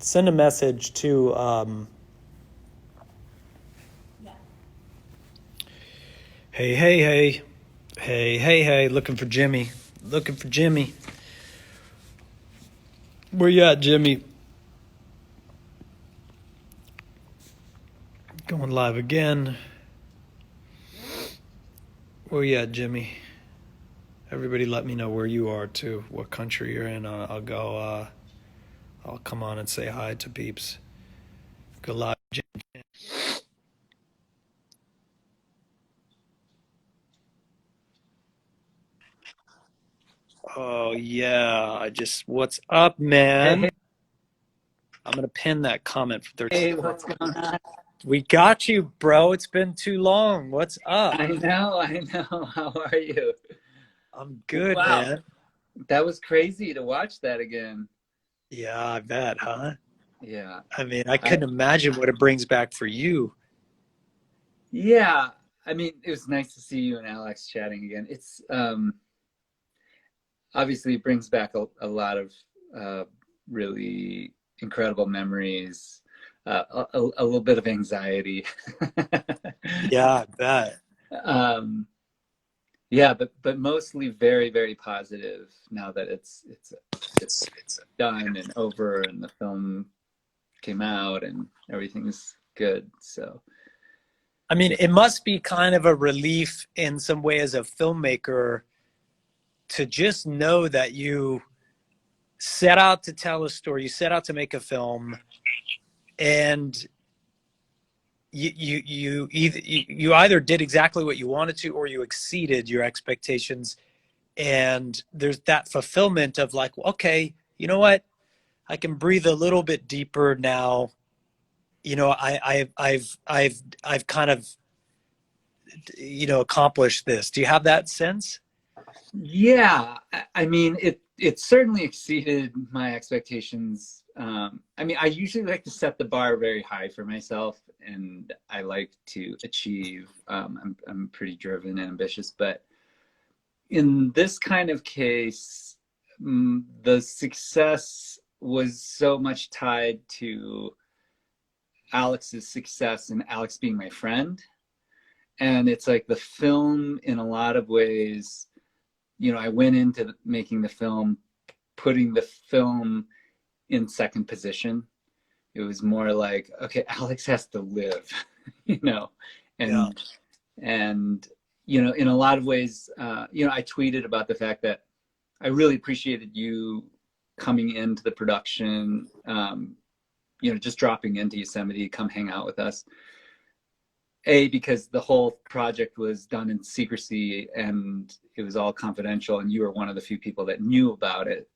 send a message to hey, hey, hey. Hey, hey, hey, looking for Jimmy. Looking for Jimmy. Where you at, Jimmy? Going live again. Where you at, Jimmy? Everybody let me know where you are, too. What country you're in. I'll go, I'll come on and say hi to peeps. Go live, Jimmy. Oh, yeah. What's up, Hey, man? I'm going to pin that comment for 30 hey, seconds. what's going on? We got you, bro. It's been too long. What's up? I know. How are you? I'm good, Wow, man. that was crazy to watch that again. Yeah, I bet, huh? Yeah, I mean, I I couldn't imagine what it brings back for you. yeah. I mean, it was nice to see you and Alex chatting again. It's obviously it brings back a lot of really incredible memories, a little bit of anxiety. Yeah, I bet. um, yeah, but mostly very, very positive now that it's done and over and the film came out and everything's good. So I mean, yeah, it must be kind of a relief in some way as a filmmaker to just know that you set out to tell a story, you set out to make a film, and you either did exactly what you wanted to or you exceeded your expectations. And there's that fulfillment of like, okay, you know what? I can breathe a little bit deeper now. You know, I've kind of, accomplished this. Do you have that sense? yeah. I mean, it certainly exceeded my expectations. I mean, I usually like to set the bar very high for myself, and I like to achieve. I'm pretty driven and ambitious, but in this kind of case, the success was so much tied to Alex's success and Alex being my friend. And it's like the film, in a lot of ways, I went into making the film, putting the film in second position. It was more like, okay, Alex has to live, you know, Yeah. and and in a lot of ways, I tweeted about the fact that I really appreciated you coming into the production, just dropping into Yosemite, come hang out with us. Because the whole project was done in secrecy and it was all confidential, and you were one of the few people that knew about it.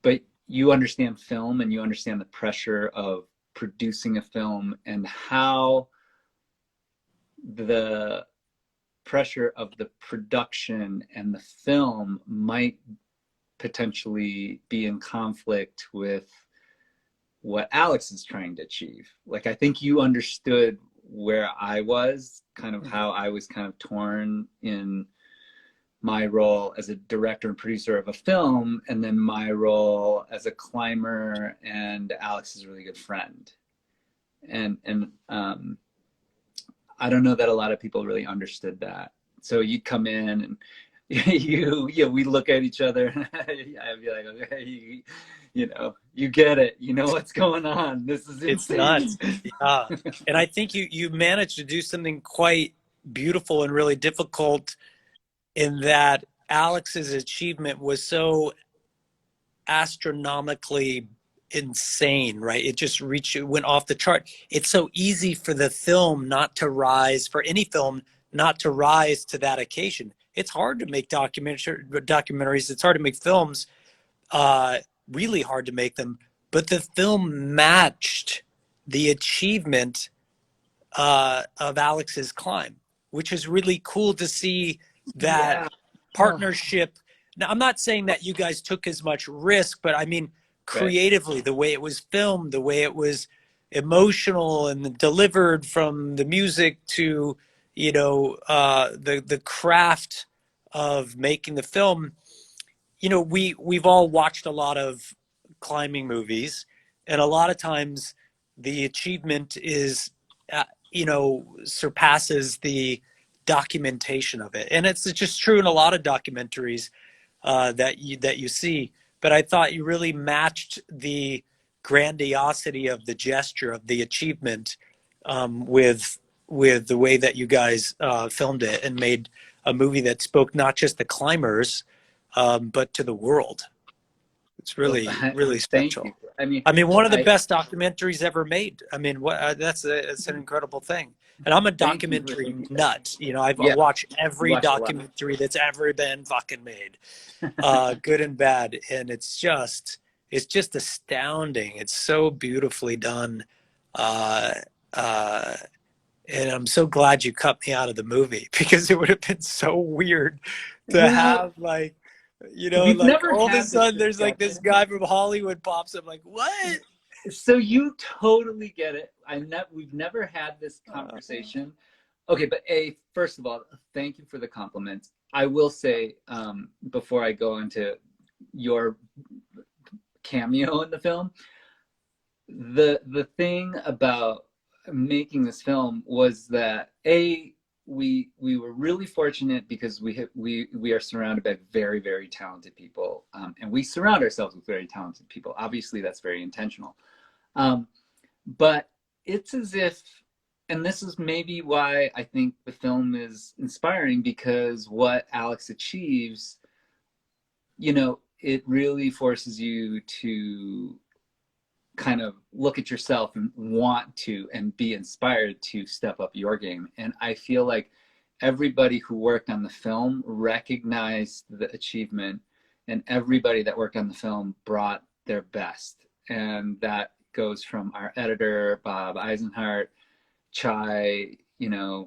But you understand film and you understand the pressure of producing a film and how the pressure of the production and the film might potentially be in conflict with what Alex is trying to achieve. Like, I think you understood where I was, kind of how I was kind of torn in my role as a director and producer of a film, and then my role as a climber and Alex's really good friend. And I don't know that a lot of people really understood that. So you'd come in and we look at each other and I'd be like, okay, you get it. You know what's going on. This is It's insane. nuts. Yeah. And I think you managed to do something quite beautiful and really difficult in that Alex's achievement was so astronomically insane, right? It went off the chart. It's so easy for the film not to rise, for any film not to rise to that occasion. It's hard to make documentaries. It's hard to make films, uh, really hard to make them. But the film matched the achievement of Alex's climb, which is really cool to see that Yeah. Oh, partnership. Now, I'm not saying that you guys took as much risk, but I mean, right. creatively, the way it was filmed, the way it was emotional and delivered, from the music to, the craft of making the film. We've all watched a lot of climbing movies. And a lot of times the achievement is, surpasses the documentation of it. And it's just true in a lot of documentaries that you see. But I thought you really matched the grandiosity of the gesture of the achievement with the way that you guys filmed it and made a movie that spoke not just the climbers, but to the world. It's Well, really, really thank you. special. I mean, I mean, one of the I best documentaries ever made. I mean, that's an incredible thing. And I'm a thank you for documentary thinking that. nut. I've Yeah, watched you every watch a lot. documentary that's ever been fucking made, good and bad. And it's just astounding. It's so beautifully done. Uh, uh, and I'm so glad you cut me out of the movie because it would have been so weird to Well, have we've like never all of a had this sudden there's like this discussion. guy from Hollywood pops up like, what? So you totally get it. We've never had this Uh, conversation. Okay, but first of all, thank you for the compliments. I will say, before I go into your cameo in the film, the thing about making this film was that we were really fortunate because we are surrounded by very, very talented people, and we surround ourselves with very talented people. Obviously, that's very intentional. Um, but it's as if, and this is maybe why I think the film is inspiring, because what Alex achieves, it really forces you to kind of look at yourself and want to and be inspired to step up your game. And I feel like everybody who worked on the film recognized the achievement, and everybody that worked on the film brought their best. And that goes from our editor, Bob Eisenhart, Chai,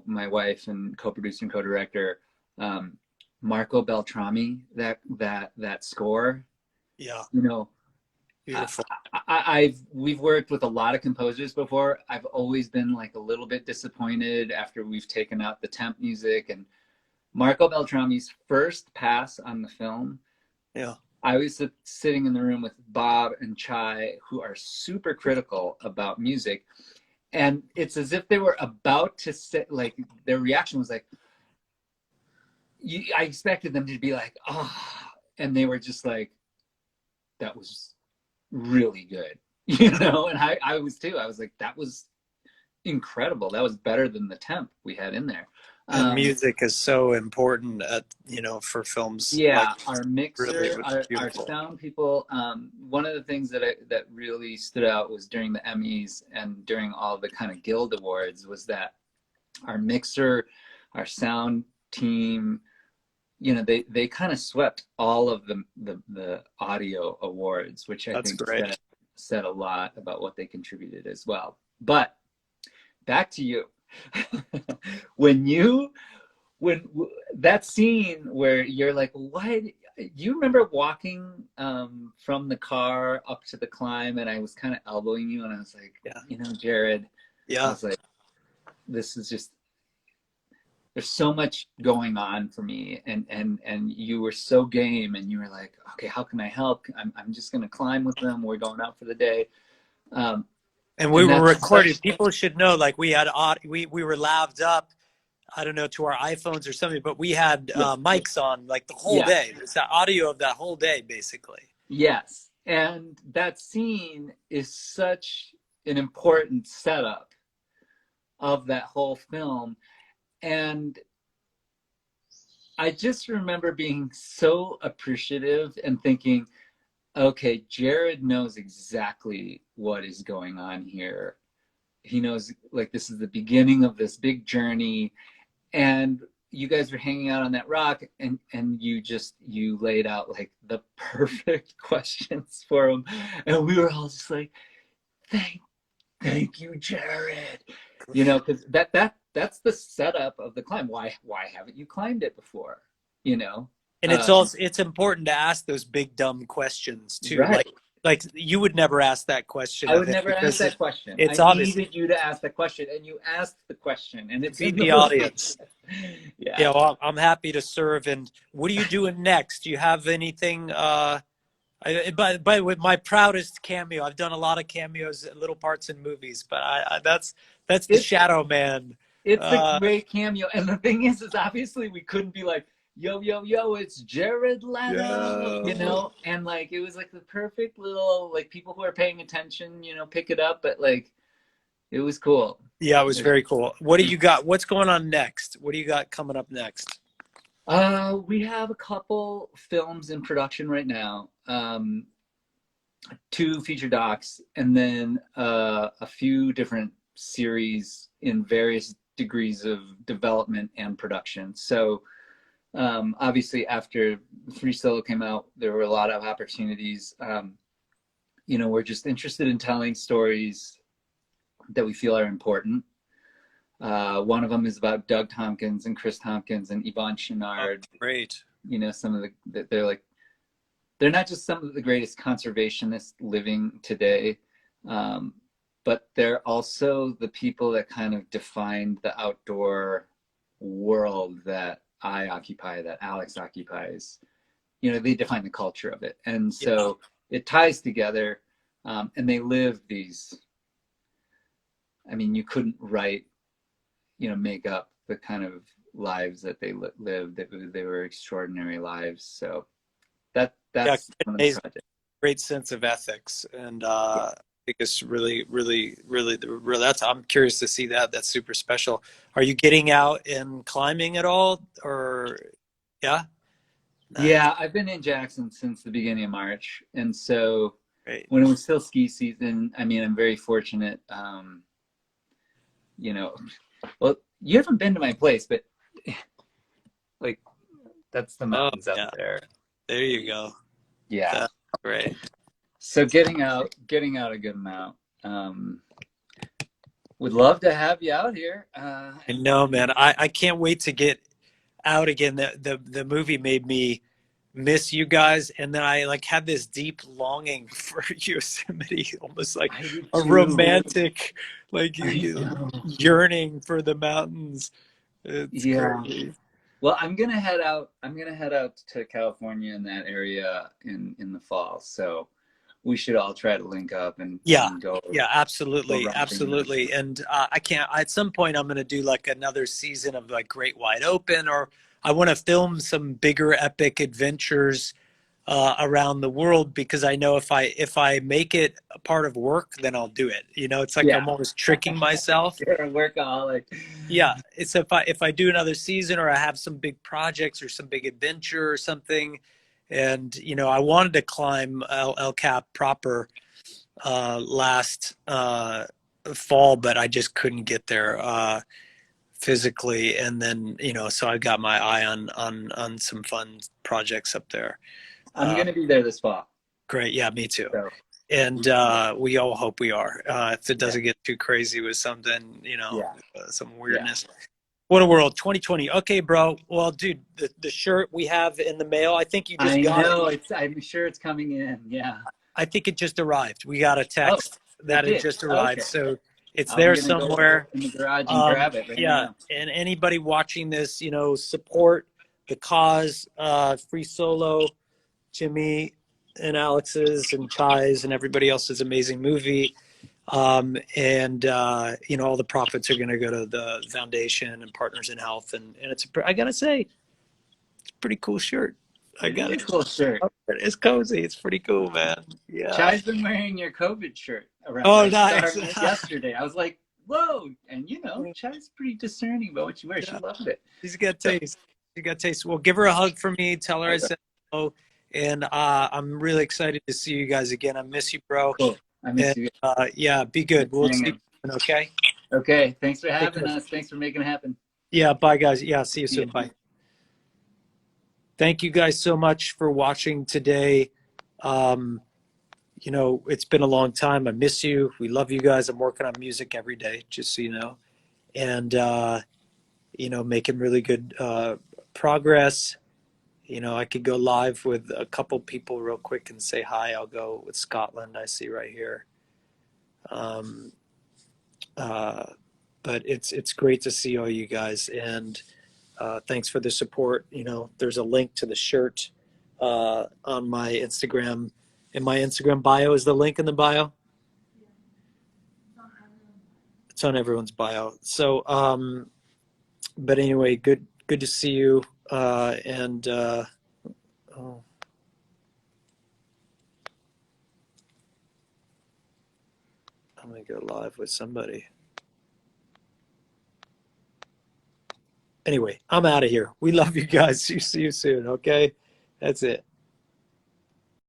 my wife and co-producer and co-director, Marco Beltrami, that score, yeah, you know, beautiful. we've worked with a lot of composers before. I've always been like a little bit disappointed after we've taken out the temp music. And Marco Beltrami's first pass on the film, Yeah, I was sitting in the room with Bob and Chai, who are super critical about music, and it's as if they were about to say, like, their reaction was like, I expected them to be like, oh, and they were just like, that was really good, and I was too. I was like, that was incredible. That was better than the temp we had in there. and um music is so important for films like yeah, our really mixer, was our beautiful. sound people, one of the things that really stood out was during the Emmys and during all the kind of guild awards was that our mixer, our sound team, they kind of swept all of the audio awards, which I That's think great. said a lot about what they contributed as well. But back to you. when you when that scene where you're like, why, you remember walking from the car up to the climb, and I was kind of elbowing you, and I was like, Yeah, Jared, I yeah. was like, this is just, there's so much going on for me, and you were so game, and you were like, okay, how can I help? I'm just gonna climb with them, we're going out for the day. um, And we and were that's recording. such, People should know, like we were laved up. I don't know, to our iPhones or something, but we had yeah, mics on like the whole yeah, day. It's the audio of that whole day, basically. yes, and that scene is such an important setup of that whole film. And I just remember being so appreciative and thinking, okay, Jared knows exactly what is going on here. He knows, like, this is the beginning of this big journey. And you guys were hanging out on that rock, and you laid out like the perfect questions for him. And we were all just like, thank thank you, Jared. Because that's the setup of the climb. Why haven't you climbed it before? You know, And um, it's important to ask those big dumb questions too. right. Like you would never ask that question I of would him never ask because that question. it's I obvious needed you to ask the question, and you asked the question, and to it's feed in the the movie. audience. Yeah. Yeah, well, I'm happy to serve. And what are you doing next? Do you have anything But with my proudest cameo, I've done a lot of cameos, little parts in movies, but that's the It's Shadow Man. it's a Uh, great cameo, and the thing is obviously we couldn't be like, yo, yo, yo, it's Jared Leto, you yeah, know, and like it was like the perfect little like people who are paying attention, you know, pick it up, but like it was cool. yeah, it was It very cool. What do you got? What's going on next? What do you got coming up next? We have a couple films in production right now. Two feature docs, and then a few different series in various degrees of development and production. So obviously, after Free Solo came out, there were a lot of opportunities. You know, we're just interested in telling stories that we feel are important. One of them is about Doug Tompkins and Chris Tompkins and Yvonne Oh, Chouinard. great. You know, some of they're like they're not just some of the greatest conservationists living today, but they're also the people that kind of defined the outdoor world that I occupy, that Alex occupies. You know, they define the culture of it. And Yeah, so it ties together, and they live these, I mean, you couldn't write, you know, make up the kind of lives that they lived. They were extraordinary lives. So yeah, that's one of the amazing. projects. Great sense of ethics, and Yeah. I think it's really, really, really. That's I'm curious to see that. That's super special. Are you getting out and climbing at all, or yeah? Nice, Yeah, I've been in Jackson since the beginning of March, and so great. when it was still ski season, I mean, I'm very fortunate. You know, well, you haven't been to my place, but like that's the Oh mountains up yeah, there. there you go. Yeah. That's great. So getting out a good amount. Would love to have you out here. I know, man. I can't wait to get out again. The movie made me miss you guys, and then I like had this deep longing for Yosemite, almost like I do a too. romantic, like I know. yearning for the mountains. It's Yeah. crazy. Well, I'm gonna head out. I'm gonna head out to California in that area in the fall. So we should all try to link up Yeah, and yeah, go absolutely, romping in the absolutely. And I can't. At some point, I'm going to do like another season of like Great Wide Open, or I want to film some bigger epic adventures around the world because I know if I make it a part of work, then I'll do it. You know, it's like yeah. I'm always tricking myself. You're a workaholic. Yeah, it's if I do another season or I have some big projects or some big adventure or something, and I wanted to climb El Cap proper last fall, but I just couldn't get there physically. And then so I got my eye on some fun projects up there. I'm Uh, gonna be there this fall. Great, yeah, me too. So And we all hope we are. If it yeah, doesn't get too crazy with something, yeah, some yeah. weirdness. What a world, 2020. Okay, bro. Well, dude, the shirt we have in the mail, I think you just I got it. know. I'm sure it's coming in. Yeah. I think it just arrived. We got a Oh, text it that it did. just arrived. Okay. So it's I'm there gonna go somewhere. in the garage and grab it right Yeah. now. And anybody watching this, support the cause, Free Solo, Jimmy and Alex's and Chai's and everybody else's amazing movie. And all the profits are going to go to the foundation and Partners in Health. And I got to say, it's a pretty cool shirt. I It is got a it. cool shirt. It's cozy. It's pretty cool, man. Yeah. Chai's been wearing your COVID shirt around. Oh, I saw her nice. yesterday. I was like, whoa. And Chai's pretty discerning about what you wear. She Yeah. loved it. She's got So taste. She got taste. Well, give her a hug for me. Tell her I okay, said hello. And I'm really excited to see you guys again. I miss you, bro. cool. I miss And you. yeah, be good. We'll see you Hanging. soon, okay? Okay. Thanks for Take having care. us. Thanks for making it happen. Yeah, bye, guys. Yeah, see you See soon. ya. Bye. Thank you guys so much for watching today. Um, it's been a long time. I miss you. We love you guys. I'm working on music every day, just so you know. And, making really good progress. I could go live with a couple people real quick and say hi. I'll go with Scotland, I see right here. Um, uh, but it's great to see all you guys, and thanks for the support. There's a link to the shirt on my Instagram In my Instagram bio, is the link in the bio? It's on everyone's bio. So, but anyway, good to see you. And oh, I'm gonna go live with somebody. Anyway, I'm out of here. We love you guys. See you soon. Okay, that's it.